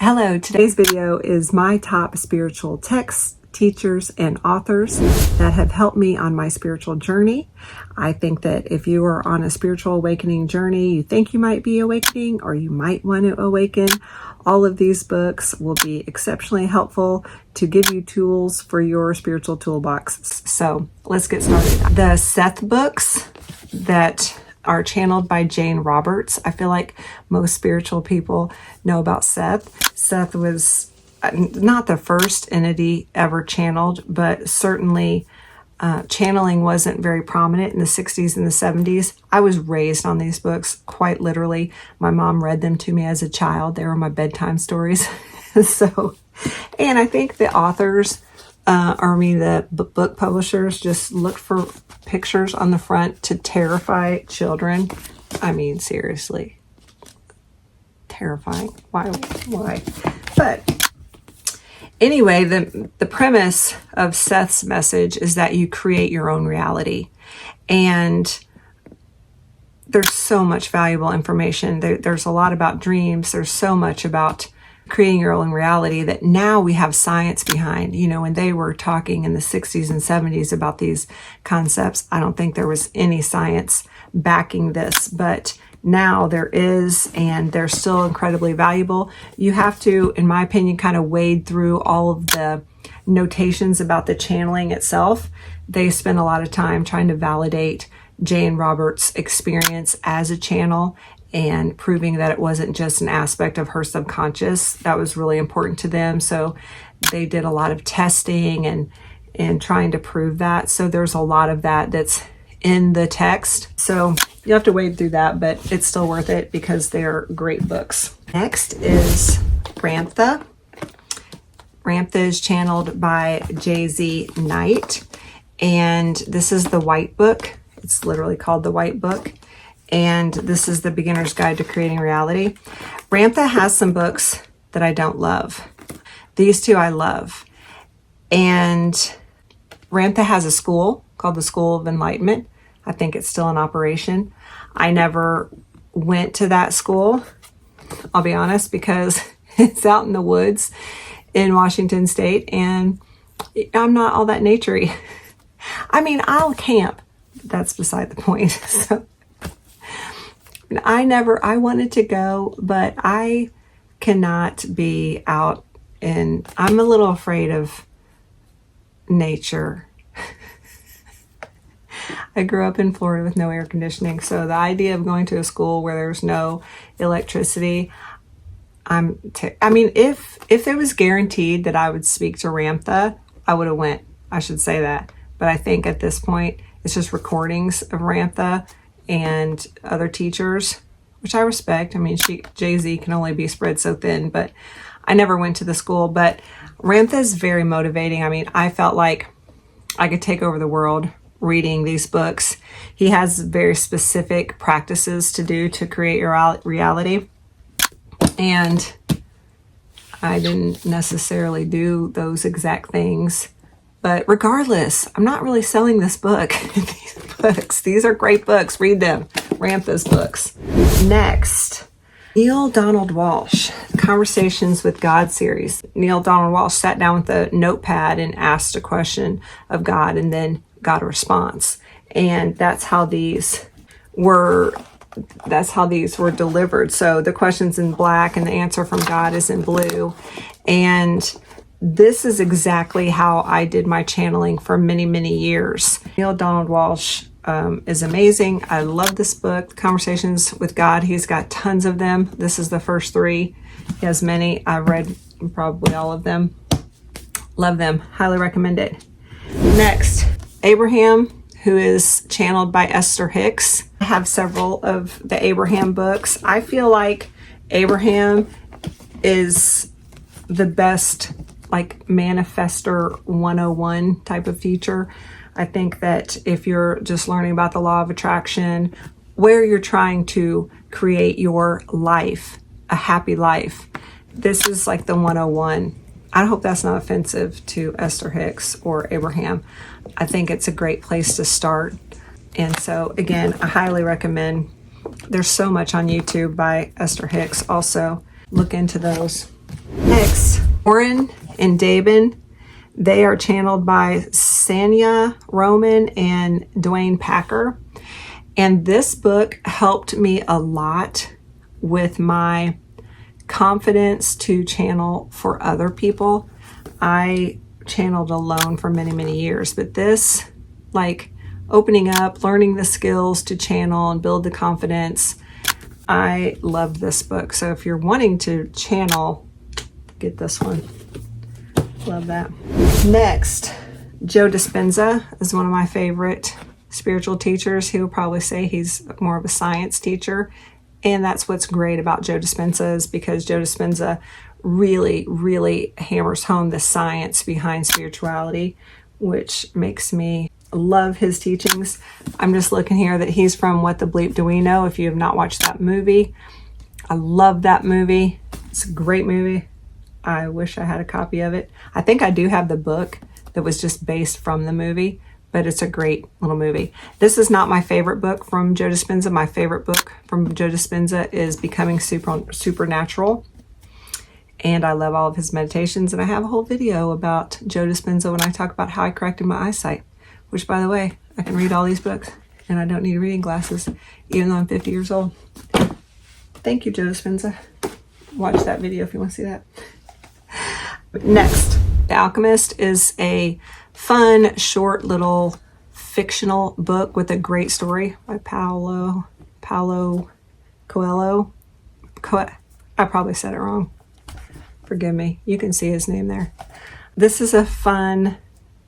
Hello, today's video is my top spiritual texts, teachers, and authors that have helped me on my spiritual journey. I think that if you are on a spiritual awakening journey, you think you might be awakening or you might want to awaken, all of these books will be exceptionally helpful to give you tools for your spiritual toolbox. So let's get started. The Seth books that are channeled by Jane Roberts. I feel like most spiritual people know about Seth. Seth was not the first entity ever channeled, but certainly channeling wasn't very prominent in the 60s and the 70s. I was raised on these books, quite literally. My mom read them to me as a child. They were my bedtime stories. And I think the authors, the book publishers just look for pictures on the front to terrify children. I mean, seriously. Terrifying. Why? But anyway, the premise of Seth's message is that you create your own reality. And there's so much valuable information. There's a lot about dreams. There's so much about creating your own reality that now we have science behind. You know, when they were talking in the 60s and 70s about these concepts, I don't think there was any science backing this, but now there is, and they're still incredibly valuable. You have to, in my opinion, kind of wade through all of the notations about the channeling itself. They spend a lot of time trying to validate Jane Roberts' experience as a channel and proving that it wasn't just an aspect of her subconscious. That was really important to them. So they did a lot of testing and trying to prove that. So there's a lot of that that's in the text. So you have to wade through that, but it's still worth it because they're great books. Next is Ramtha. Ramtha is channeled by J.Z. Knight. And this is the White Book. It's literally called the White Book. And this is the Beginner's Guide to Creating Reality. Ramtha has some books that I don't love. These two I love. And Ramtha has a school called the School of Enlightenment. I think it's still in operation. I never went to that school, I'll be honest, because it's out in the woods in Washington State, and I'm not all that naturey. I mean, I'll camp. That's beside the point. So I wanted to go, but I cannot be out I'm a little afraid of nature. I grew up in Florida with no air conditioning, so the idea of going to a school where there's no electricity, if it was guaranteed that I would speak to Ramtha, I would have went. I should say that. But I think at this point, it's just recordings of Ramtha and other teachers, which I respect. I mean, Jay-Z can only be spread so thin, but I never went to the school. But Ramtha is very motivating. I mean, I felt like I could take over the world reading these books. He has very specific practices to do to create your reality. And I didn't necessarily do those exact things. But regardless, I'm not really selling this book. These are great books. Read them. Ramtha's books. Next, Neale Donald Walsch, Conversations with God series. Neale Donald Walsch sat down with a notepad and asked a question of God and then got a response. And that's how these were delivered. So the question's in black and the answer from God is in blue. And this is exactly how I did my channeling for many, many years. Neale Donald Walsch is amazing. I love this book, Conversations with God. He's got tons of them. This is the first 3. He has many. I've read probably all of them. Love them. Highly recommend it. Next, Abraham, who is channeled by Esther Hicks. I have several of the Abraham books. I feel like Abraham is the best manifester 101 type of teacher. I think that if you're just learning about the law of attraction, where you're trying to create your life, a happy life, this is like the 101. I hope that's not offensive to Esther Hicks or Abraham. I think it's a great place to start. And so again, I highly recommend. There's so much on YouTube by Esther Hicks also. Look into those. Next, Warren and Dabin. They are channeled by Sanya Roman and Dwayne Packer. And this book helped me a lot with my confidence to channel for other people. I channeled alone for many, many years, but this, like opening up, learning the skills to channel and build the confidence, I love this book. So if you're wanting to channel, get this one. Love that. Next, Joe Dispenza is one of my favorite spiritual teachers. He will probably say he's more of a science teacher. And that's what's great about Joe Dispenza, is because Joe Dispenza really, really hammers home the science behind spirituality, which makes me love his teachings. I'm just looking here that he's from What the Bleep Do We Know? If you have not watched that movie, I love that movie. It's a great movie. I wish I had a copy of it. I think I do have the book that was just based from the movie, but it's a great little movie. This is not my favorite book from Joe Dispenza. My favorite book from Joe Dispenza is Becoming Supernatural. And I love all of his meditations. And I have a whole video about Joe Dispenza when I talk about how I corrected my eyesight, which, by the way, I can read all these books and I don't need reading glasses, even though I'm 50 years old. Thank you, Joe Dispenza. Watch that video if you want to see that. Next, The Alchemist is a fun, short little fictional book with a great story by Paulo Coelho. I probably said it wrong. Forgive me. You can see his name there. This is a fun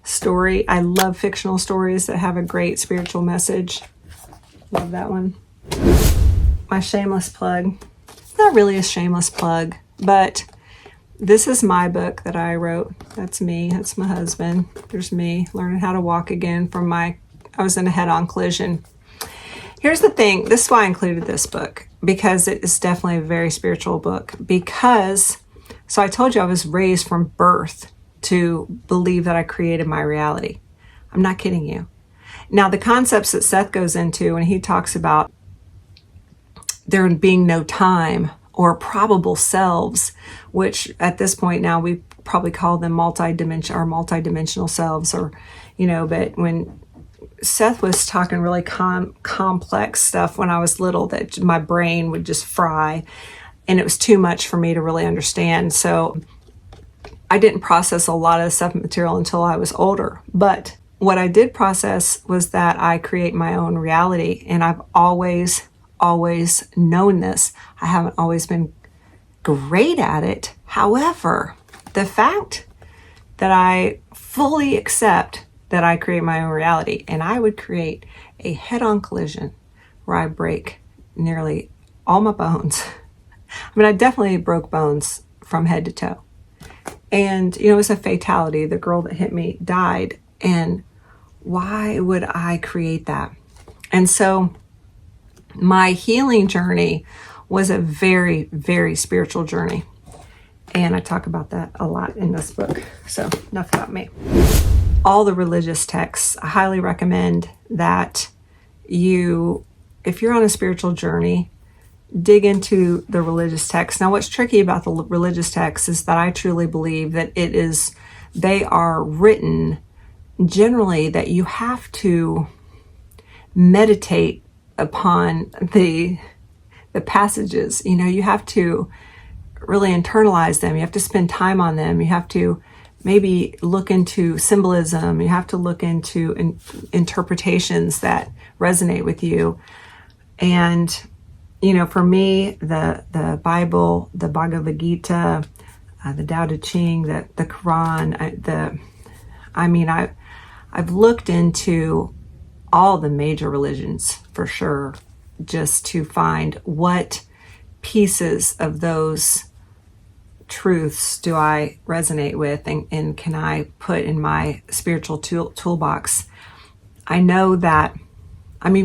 story. I love fictional stories that have a great spiritual message. Love that one. My shameless plug. It's not really a shameless plug, but this is my book that I wrote. That's me. That's my husband. There's me learning how to walk again from I was in a head-on collision. Here's the thing. This is why I included this book, because it is definitely a very spiritual book. So I told you I was raised from birth to believe that I created my reality. I'm not kidding you. Now, the concepts that Seth goes into when he talks about there being no time or probable selves, which at this point now we probably call them multidimensional selves, or, but when Seth was talking really complex stuff when I was little, that my brain would just fry and it was too much for me to really understand. So I didn't process a lot of the stuff material until I was older. But what I did process was that I create my own reality, and I've always known this. I haven't always been great at it. However, the fact that I fully accept that I create my own reality, and I would create a head-on collision where I break nearly all my bones. I mean, I definitely broke bones from head to toe. And, it was a fatality. The girl that hit me died. And why would I create that? And so my healing journey was a very, very spiritual journey. And I talk about that a lot in this book. So enough about me. All the religious texts, I highly recommend that if you're on a spiritual journey, dig into the religious texts. Now, what's tricky about the religious texts is that I truly believe that they are written generally that you have to meditate upon the passages. You have to really internalize them. You have to spend time on them. You have to maybe look into symbolism. You have to look into interpretations that resonate with you. And for me, the Bible, the Bhagavad Gita, the Tao Te Ching, the Quran, I've looked into all the major religions for sure, just to find what pieces of those truths do I resonate with and can I put in my spiritual toolbox. I know that,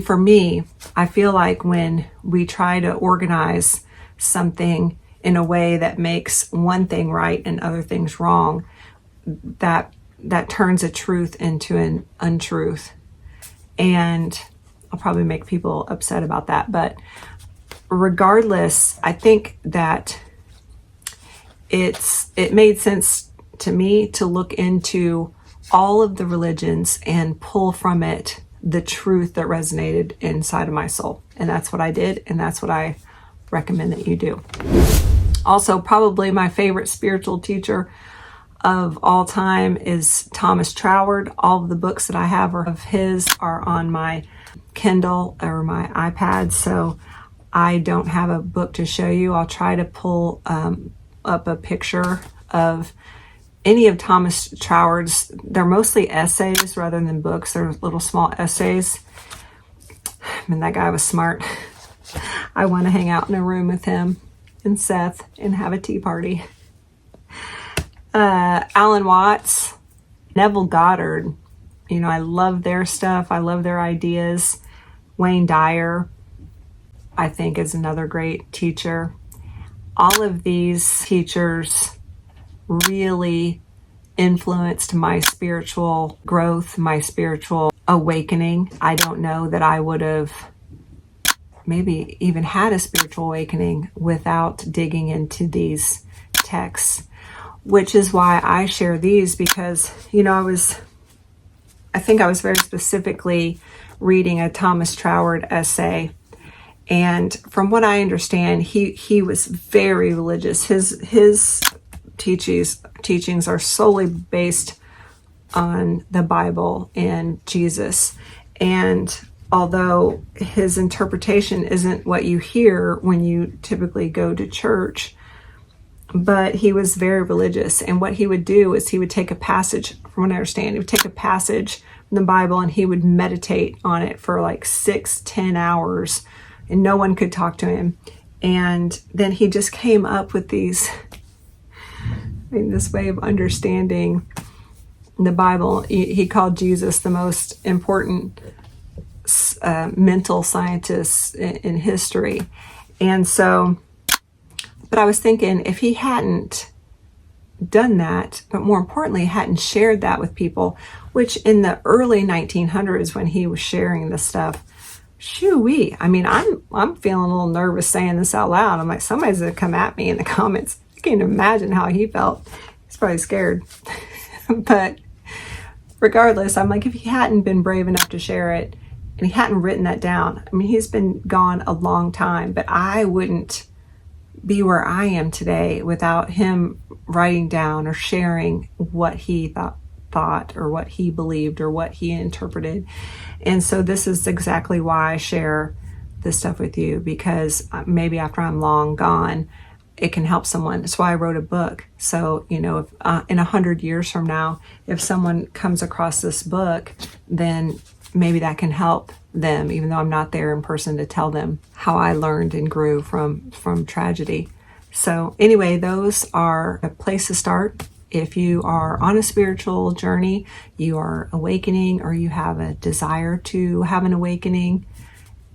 for me, I feel like when we try to organize something in a way that makes one thing right and other things wrong, that turns a truth into an untruth. And I'll probably make people upset about that. But regardless, I think that it made sense to me to look into all of the religions and pull from it the truth that resonated inside of my soul. And that's what I did, and that's what I recommend that you do. Also, probably my favorite spiritual teacher of all time is Thomas Troward. All of the books that I have of his are on my Kindle or my iPad, so I don't have a book to show you. I'll try to pull up a picture of any of Thomas Troward's. They're mostly essays rather than books. They're little small essays. I mean, that guy was smart. I want to hang out in a room with him and Seth and have a tea party. Alan Watts, Neville Goddard. You know, I love their stuff. I love their ideas. Wayne Dyer, I think, is another great teacher. All of these teachers really influenced my spiritual growth, my spiritual awakening. I don't know that I would have maybe even had a spiritual awakening without digging into these texts, which is why I share these, because, you know, I think I was very specifically reading a Thomas Troward essay. And from what I understand, he was very religious. His teachings are solely based on the Bible and Jesus. And although his interpretation isn't what you hear when you typically go to church, but he was very religious. And what he would do is he would take a passage, from what I understand, he would take a passage from the Bible and he would meditate on it for like 6-10 hours, and no one could talk to him. And then he just came up with this way of understanding the Bible. He called Jesus the most important mental scientist in history. And so, but I was thinking, if he hadn't done that, but more importantly, hadn't shared that with people, which in the early 1900s when he was sharing this stuff, shoo-wee. I mean, I'm feeling a little nervous saying this out loud. I'm like, somebody's gonna come at me in the comments. I can't imagine how he felt. He's probably scared. But regardless, I'm like, if he hadn't been brave enough to share it and he hadn't written that down, I mean, he's been gone a long time, but I wouldn't be where I am today without him writing down or sharing what he thought or what he believed or what he interpreted. And so this is exactly why I share this stuff with you, because maybe after I'm long gone, it can help someone. That's why I wrote a book. So, you know, if, in 100 years from now, if someone comes across this book, then maybe that can help them, even though I'm not there in person to tell them how I learned and grew from tragedy. So anyway, those are a place to start. If you are on a spiritual journey, you are awakening, or you have a desire to have an awakening,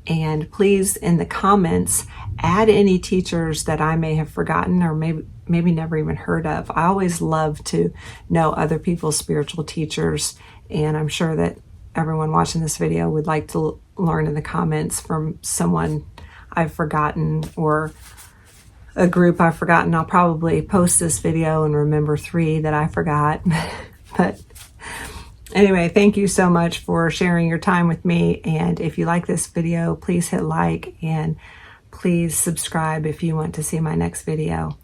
and please, in the comments, add any teachers that I may have forgotten or maybe never even heard of. I always love to know other people's spiritual teachers, and I'm sure that everyone watching this video would like to learn in the comments from someone I've forgotten or a group I've forgotten. I'll probably post this video and remember 3 that I forgot. But anyway, thank you so much for sharing your time with me. And if you like this video, please hit like and please subscribe if you want to see my next video.